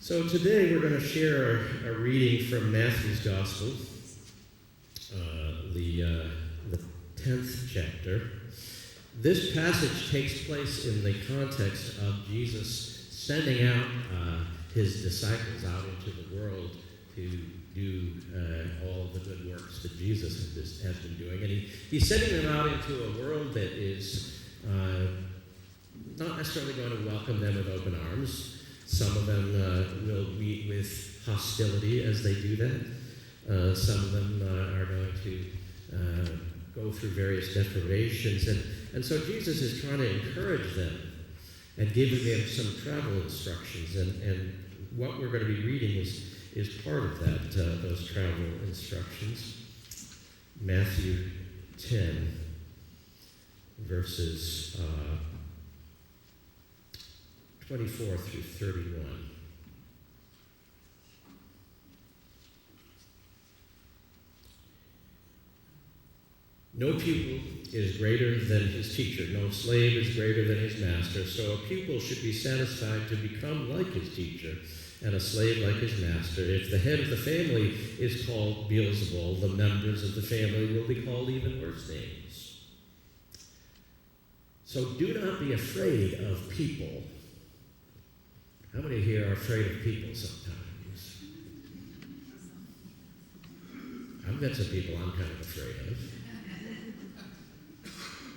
So today we're going to share a reading from Matthew's Gospel, the 10th chapter. This passage takes place in the context of Jesus sending out his disciples out into the world to do all the good works that Jesus has been doing. And he's sending them out into a world that is not necessarily going to welcome them with open arms. Some of them will meet with hostility as they do that. Some of them are going to go through various deprivations. And so Jesus is trying to encourage them and giving them some travel instructions. And what we're going to be reading is part of that, those travel instructions. Matthew 10, verses 24 through 31. No pupil is greater than his teacher. No slave is greater than his master. So a pupil should be satisfied to become like his teacher, and a slave like his master. If the head of the family is called Beelzebul, the members of the family will be called even worse names. So do not be afraid of people. How many here are afraid of people sometimes? I've met some people I'm kind of afraid of.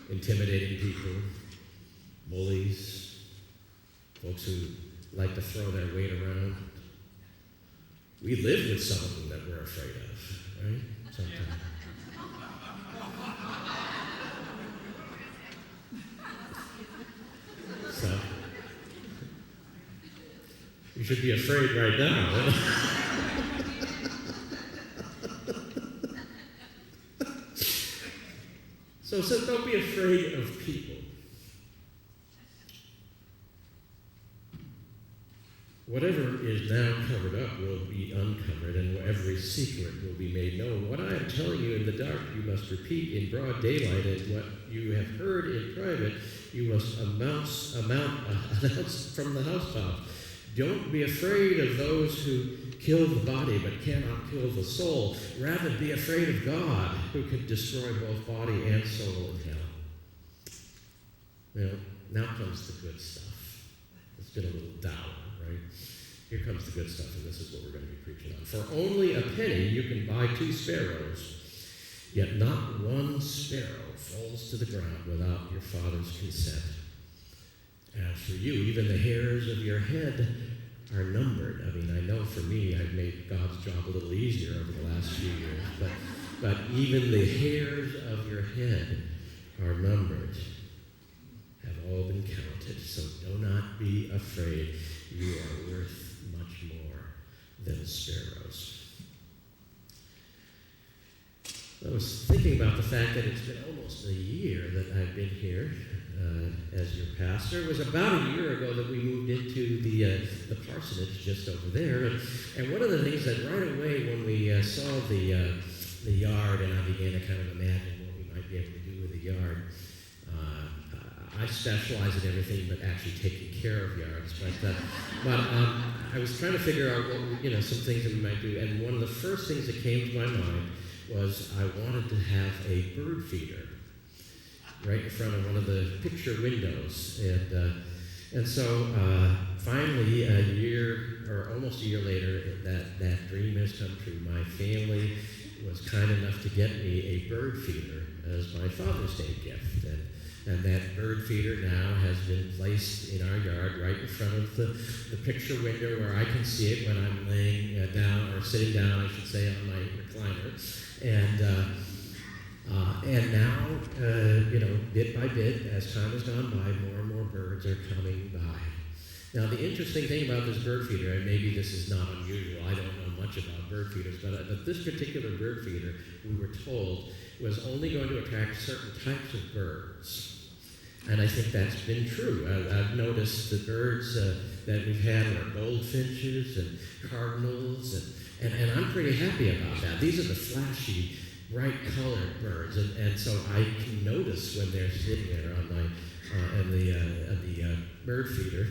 Intimidating people, bullies, folks who like to throw their weight around. We live with some of them that we're afraid of, right? Sometimes. So, you should be afraid right now. So don't be afraid of people. Whatever is now covered up will be uncovered, and every secret will be made known. What I am telling you in the dark, you must repeat in broad daylight, and what you have heard in private, you must announce from the housetop. Don't be afraid of those who kill the body but cannot kill the soul. Rather, be afraid of God, who can destroy both body and soul in hell. Well, now comes the good stuff. It's been a little down, right? Here comes the good stuff, and this is what we're going to be preaching on. For only a penny you can buy 2 sparrows, yet not one sparrow falls to the ground without your Father's consent. As for you, even the hairs of your head are numbered. I mean, I know for me, I've made God's job a little easier over the last few years, but even the hairs of your head are numbered, have all been counted. So do not be afraid. You are worth much more than sparrows. I was thinking about the fact that it's been almost a year that I've been here as your pastor. It was about a year ago that we moved into the parsonage just over there. And one of the things that right away when we saw the yard, and I began to kind of imagine what we might be able to do with the yard. I specialize in everything but actually taking care of yards. But I was trying to figure out what, some things that we might do. And one of the first things that came to my mind was I wanted to have a bird feeder right in front of one of the picture windows. And so finally, a year or almost a year later, that dream has come true. My family was kind enough to get me a bird feeder as my Father's Day gift. And that bird feeder now has been placed in our yard right in front of the picture window where I can see it when I'm laying down, or sitting down, I should say, on my recliner. And now, bit by bit, as time has gone by, more and more birds are coming by. Now, the interesting thing about this bird feeder, and maybe this is not unusual, I don't know much about bird feeders, but this particular bird feeder, we were told, was only going to attract certain types of birds. And I think that's been true. I've noticed the birds that we've had are goldfinches and cardinals, and I'm pretty happy about that. These are the flashy, bright-colored birds, and so I can notice when they're sitting there on the bird feeder.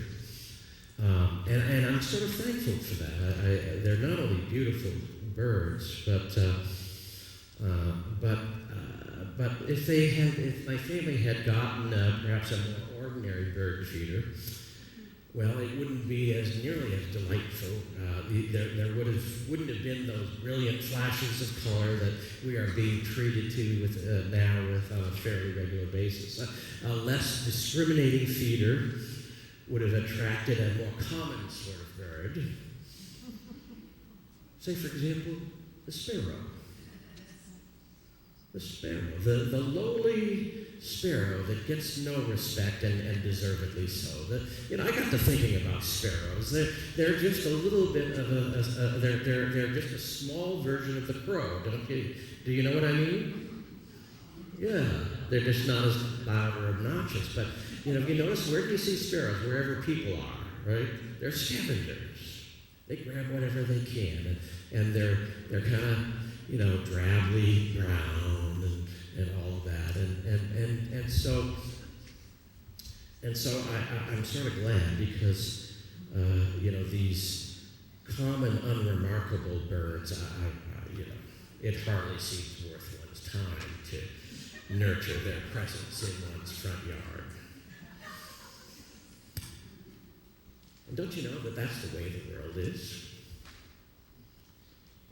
And I'm sort of thankful for that. They're not only beautiful birds, but if my family had gotten perhaps a more ordinary bird feeder, well, it wouldn't be as nearly as delightful. There wouldn't have been those brilliant flashes of color that we are being treated to now with on a fairly regular basis. A less discriminating feeder would have attracted a more common sort of bird. Say, for example, the sparrow. The sparrow, the lowly sparrow that gets no respect and deservedly so. I got to thinking about sparrows. They're just a little bit of they're just a small version of the crow. Do you know what I mean? Yeah, they're just not as loud or obnoxious. But you notice, where do you see sparrows? Wherever people are, right? They're scavengers. They grab whatever they can, and they're kind of drably brown and all of that, and so I'm sort of glad, because these common unremarkable birds, it hardly seems worth one's time to nurture their presence in one's front yard. And don't you know that that's the way the world is?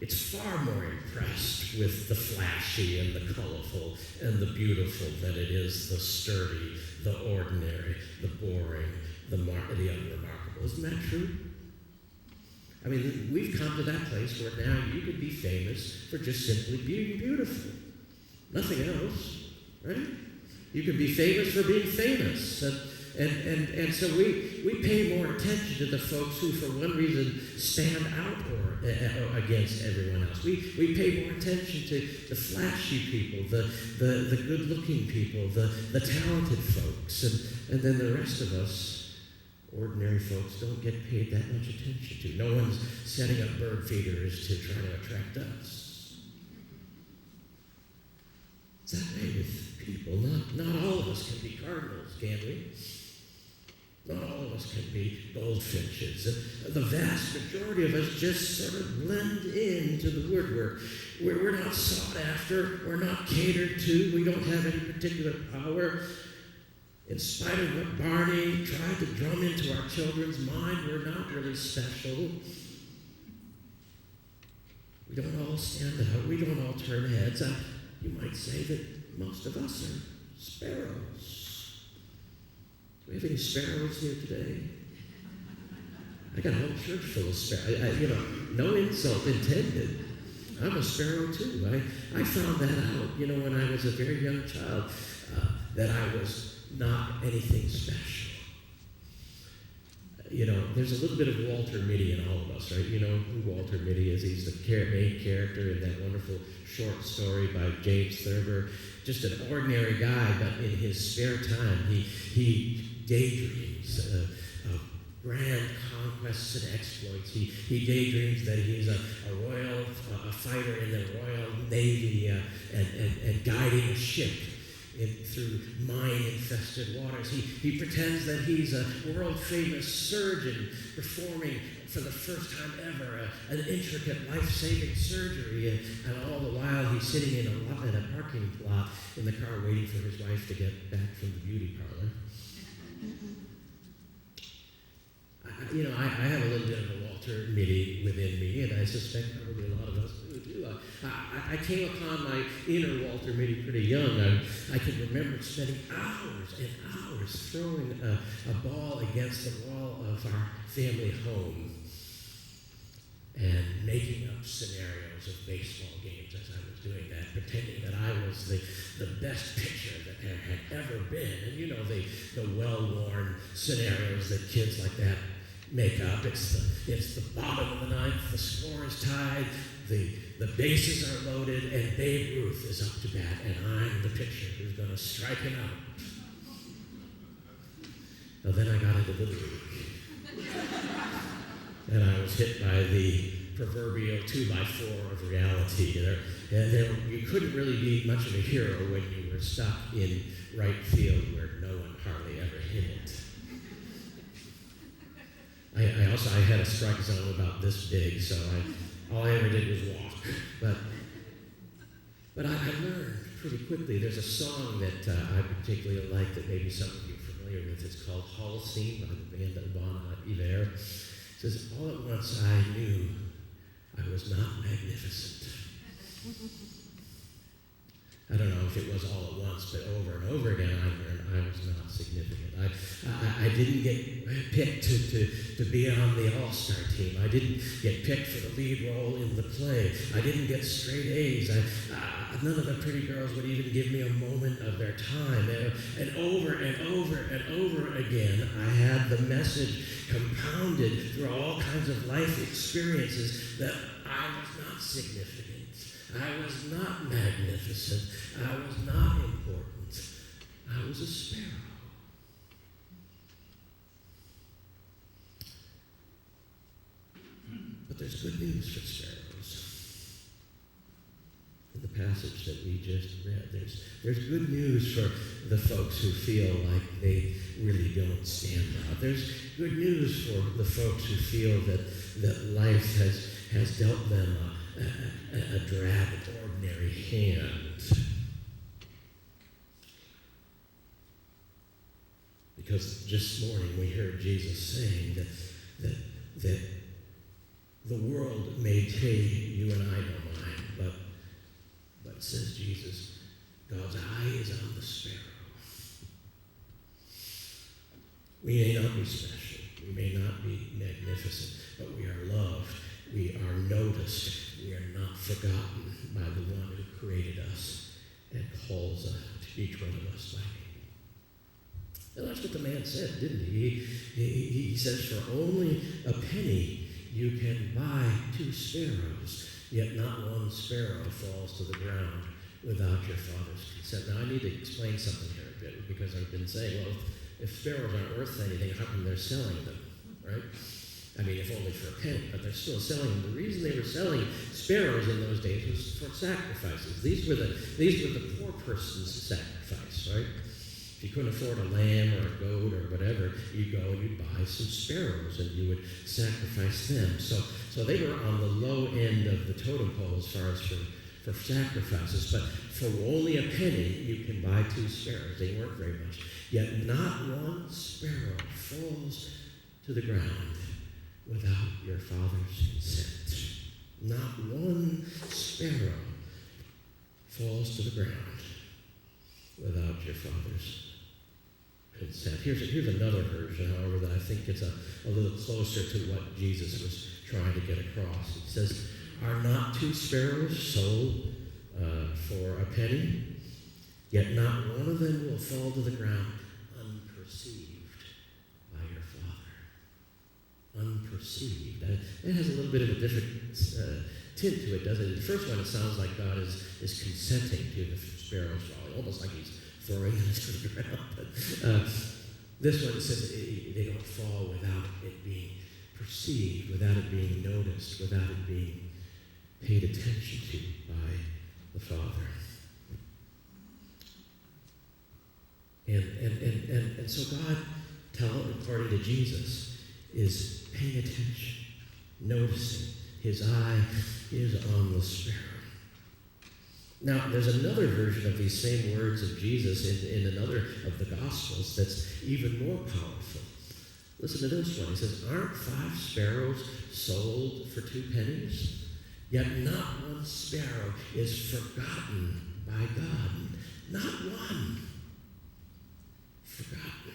It's far more impressed with the flashy and the colorful and the beautiful than it is the sturdy, the ordinary, the boring, the unremarkable. Isn't that true? I mean, we've come to that place where now you could be famous for just simply being beautiful. Nothing else, right? You could be famous for being famous. And so we pay more attention to the folks who, for one reason, stand out or against everyone else. We pay more attention to the flashy people, the good-looking people, the talented folks, and then the rest of us, ordinary folks, don't get paid that much attention to. No one's setting up bird feeders to try to attract us. It's that way with people. Not all of us can be cardinals, can we? Not all of us can be goldfinches. The vast majority of us just sort of blend into the woodwork. We're not sought after. We're not catered to. We don't have any particular power. In spite of what Barney tried to drum into our children's mind, we're not really special. We don't all stand out. We don't all turn heads. You might say that most of us are sparrows. Do we have any sparrows here today? I got a whole church full of sparrows. No insult intended. I'm a sparrow too. I found that out, when I was a very young child, that I was not anything special. There's a little bit of Walter Mitty in all of us, right? You know who Walter Mitty is. He's the main character in that wonderful short story by James Thurber. Just an ordinary guy, but in his spare time, he daydreams of grand conquests and exploits. He daydreams that he's a royal fighter in the Royal Navy and guiding a ship through mine-infested waters. He pretends that he's a world-famous surgeon performing for the first time ever an intricate life-saving surgery, and all the while he's sitting in a parking lot in the car waiting for his wife to get back from the beauty parlor. I have a little bit of a Walter Mitty within me, and I suspect probably a lot of us do too. I came upon my inner Walter Mitty pretty young. I can remember spending hours and hours throwing a ball against the wall of our family home and making up scenarios of baseball games as I was doing that, pretending that I was the best pitcher that there had ever been. And the well-worn scenarios that kids like that make up. It's the bottom of the ninth, the score is tied, the bases are loaded, and Babe Ruth is up to bat, and I'm the pitcher who's going to strike him out. Now then I got into Little League. And I was hit by the proverbial 2x4 of reality. You couldn't really be much of a hero when you were stuck in right field where no one hardly ever hit it. I had a strike zone about this big, so all I ever did was walk. But I learned pretty quickly. There's a song that I particularly like that maybe some of you are familiar with. It's called Holocene by the band of Bon Iver. It says, all at once I knew I was not magnificent. I don't know if it was all at once, but over and over again I learned I was not significant. I didn't get picked to be on the all-star team. I didn't get picked for the lead role in the play. I didn't get straight A's. None of the pretty girls would even give me a moment of their time. And over and over and over again, I had the message compounded through all kinds of life experiences that I was not significant. I was not magnificent. I was not important. I was a sparrow. But there's good news for sparrows. In the passage that we just read, there's good news for the folks who feel like they really don't stand out. There's good news for the folks who feel that life has dealt them a drab, ordinary hand. Because just this morning we heard Jesus saying that the world may take you and I don't mind, but says Jesus, God's eye is on the sparrow. We may not be special, we may not be magnificent, but we are loved. We are noticed. We are not forgotten by the one who created us and calls each one of us by name. And that's what the man said, didn't he? He says, for only a penny you can buy 2 sparrows, yet not one sparrow falls to the ground without your Father's consent. Now, I need to explain something here a bit, because I've been saying, well, if sparrows aren't worth anything, how come they're selling them, right? I mean, if only for a penny, but they're still selling them. The reason they were selling sparrows in those days was for sacrifices. These were the poor person's sacrifice, right? If you couldn't afford a lamb or a goat or whatever, you'd go and you'd buy some sparrows and you would sacrifice them. So they were on the low end of the totem pole as far as for sacrifices. But for only a penny, you can buy 2 sparrows. They weren't very much. Yet not one sparrow falls to the ground without your Father's consent. Not one sparrow falls to the ground without your Father's consent. Here's another version, however, that I think gets a little closer to what Jesus was trying to get across. He says, are not 2 sparrows sold for a penny? Yet not one of them will fall to the ground unperceived by your Father. Unperceived. It has a little bit of a different tint to it, doesn't it? The first one, it sounds like God is consenting to the sparrows falling, almost like he's throwing them to the ground. But this one, it says they don't fall without it being perceived, without it being noticed, without it being paid attention to by the Father. And so God, according to Jesus, is paying attention, noticing. His eye is on the sparrow. Now, there's another version of these same words of Jesus in another of the Gospels that's even more powerful. Listen to this one. He says, aren't 5 sparrows sold for 2 pennies? Yet not one sparrow is forgotten by God. Not one. Forgotten.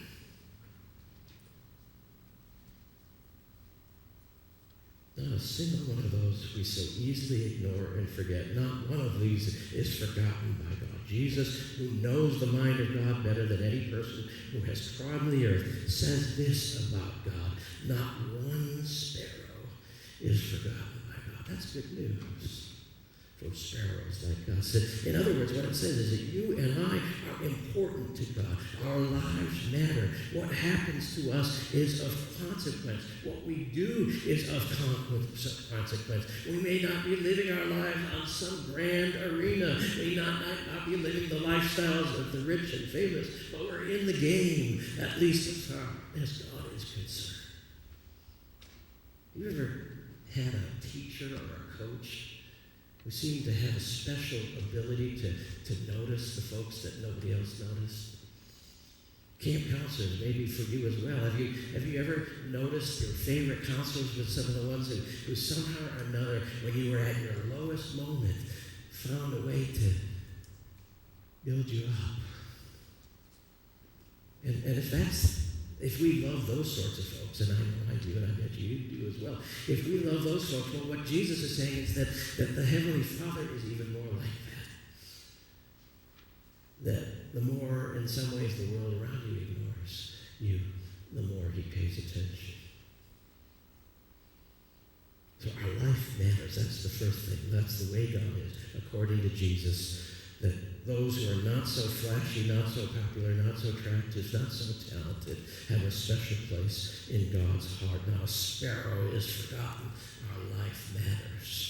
Not a single one of those we so easily ignore and forget. Not one of these is forgotten by God. Jesus, who knows the mind of God better than any person who has trodden the earth, says this about God. Not one sparrow is forgotten by God. That's good news for sparrows like us. In other words, what it says is that you and I are important to God. Our lives matter. What happens to us is of consequence. What we do is of consequence. We may not be living our lives on some grand arena. We may not be living the lifestyles of the rich and famous, but we're in the game, at least as far as God is concerned. You ever had a teacher or a coach who seemed to have a special ability to notice the folks that nobody else noticed? Camp counselors, maybe for you as well. Have you ever noticed your favorite counselors with some of the ones who somehow or another, when you were at your lowest moment, found a way to build you up? And if we love those sorts of folks, and I know I do, and I bet you do as well, if we love those folks, well, what Jesus is saying is that the Heavenly Father is even more like that. That the more, in some ways, the world around you ignores you, the more He pays attention. So our life matters. That's the first thing. That's the way God is, according to Jesus. That those who are not so flashy, not so popular, not so attractive, not so talented, have a special place in God's heart. Not a sparrow is forgotten. Our life matters.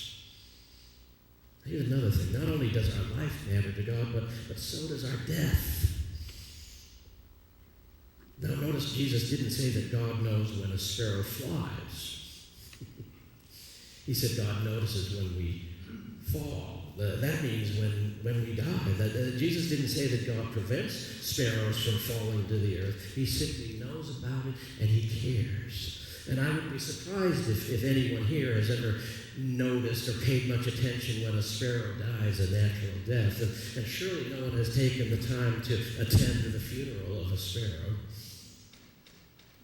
Here's another thing. Not only does our life matter to God, but so does our death. Now notice Jesus didn't say that God knows when a sparrow flies. He said God notices when we fall. That means when we die. Jesus didn't say that God prevents sparrows from falling to the earth. He simply knows about it and He cares. And I would be surprised if anyone here has ever noticed or paid much attention when a sparrow dies a natural death. And surely no one has taken the time to attend to the funeral of a sparrow.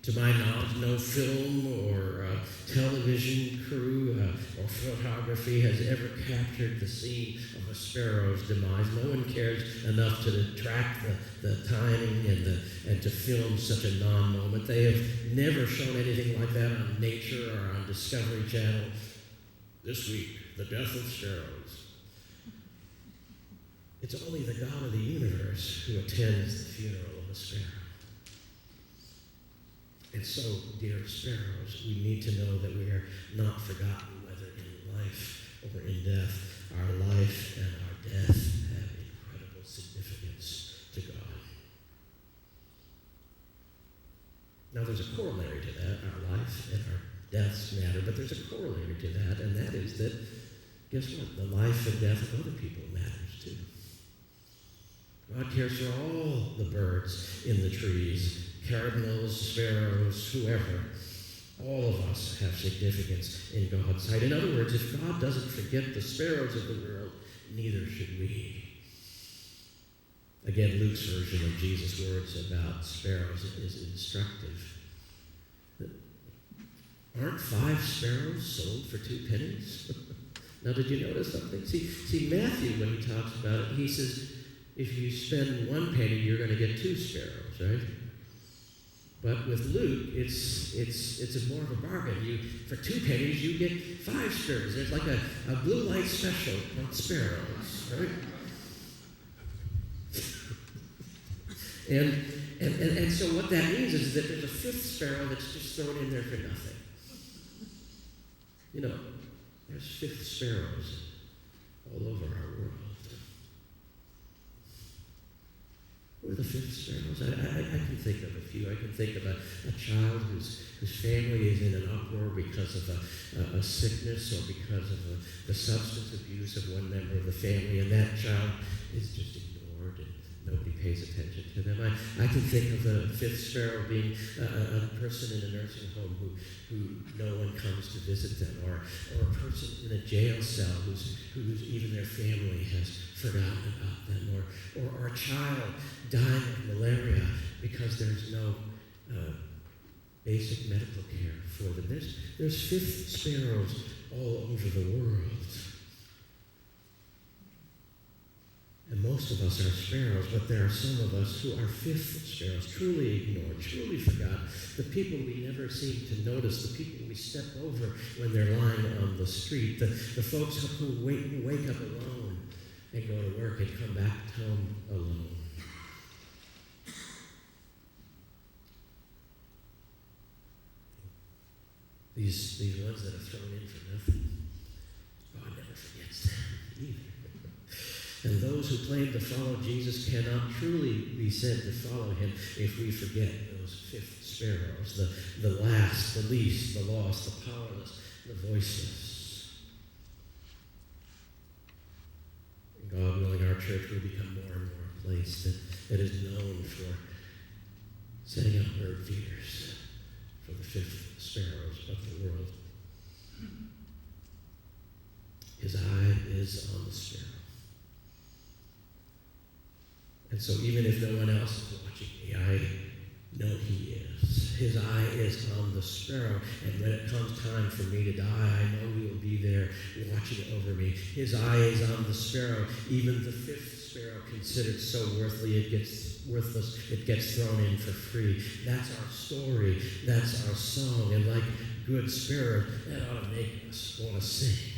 To my knowledge, no film or television crew or photography has ever captured the scene of a sparrow's demise. No one cares enough to track the timing and to film such a non-moment. They have never shown anything like that on Nature or on Discovery Channel. This week, the death of sparrows. It's only the God of the universe who attends the funeral of a sparrow. And so, dear sparrows, we need to know that we are not forgotten, whether in life or in death. Our life and our death have incredible significance to God. Now, there's a corollary to that. Our life and our deaths matter, but there's a corollary to that, and that is that, guess what? The life and death of other people matters too. God cares for all the birds in the trees, cardinals, sparrows, whoever. All of us have significance in God's sight. In other words, if God doesn't forget the sparrows of the world, neither should we. Again, Luke's version of Jesus' words about sparrows is instructive. Aren't 5 sparrows sold for 2 pennies? Now, did you notice something? See, Matthew, when he talks about it, he says, if you spend 1 penny, you're going to get 2 sparrows, right? But with Luke, it's more of a bargain. For 2 pennies, you get 5 sparrows. There's like a blue light special on sparrows, right? And so what that means is that there's a 5th sparrow that's just thrown in there for nothing. You know, there's 5th sparrows all over our world. Who are the 5th sparrows? I can think of a few. I can think of a child whose family is in an uproar because of a sickness or because of the substance abuse of one member of the family, and that child is just ignored and nobody pays attention to them. I can think of the 5th sparrow being a person in a nursing home who no one comes to visit them, or a person in a jail cell who's even their family has forgotten about them, or a child dying of malaria because there's no basic medical care for them. There's 5th sparrows all over the world. And most of us are sparrows, but there are some of us who are 5th sparrows, truly ignored, truly forgotten. The people we never seem to notice, the people we step over when they're lying on the street, the folks who wake up alone and go to work and come back home alone. These ones that are thrown in for nothing, God never forgets them either. And those who claim to follow Jesus cannot truly be said to follow him if we forget those fifth sparrows, the last, the least, the lost, the powerless, the voiceless. God willing, our church will become more and more a place that is known for setting up bird feeders for the fifth sparrows of the world. His eye is on the sparrow. And so even if no one else is watching me, I know he is. His eye is on the sparrow. And when it comes time for me to die, I know he will be there watching over me. His eye is on the sparrow. Even the fifth sparrow, considered so worthless, it gets thrown in for free. That's our story. That's our song. And like good sparrows, that ought to make us want to sing.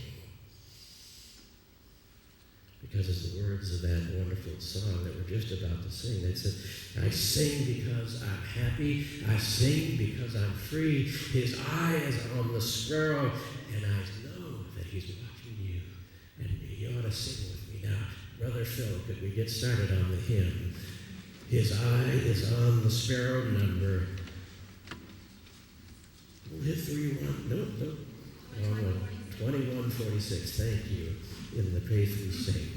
Because as the words of that wonderful song that we're just about to sing, it says, I sing because I'm happy. I sing because I'm free. His eye is on the sparrow, and I know that he's watching you. And you ought to sing with me now. Brother Phil, could we get started on the hymn? His eye is on the sparrow number. We'll hit 3-1. Nope. 2146. Thank you. In the faith we sing.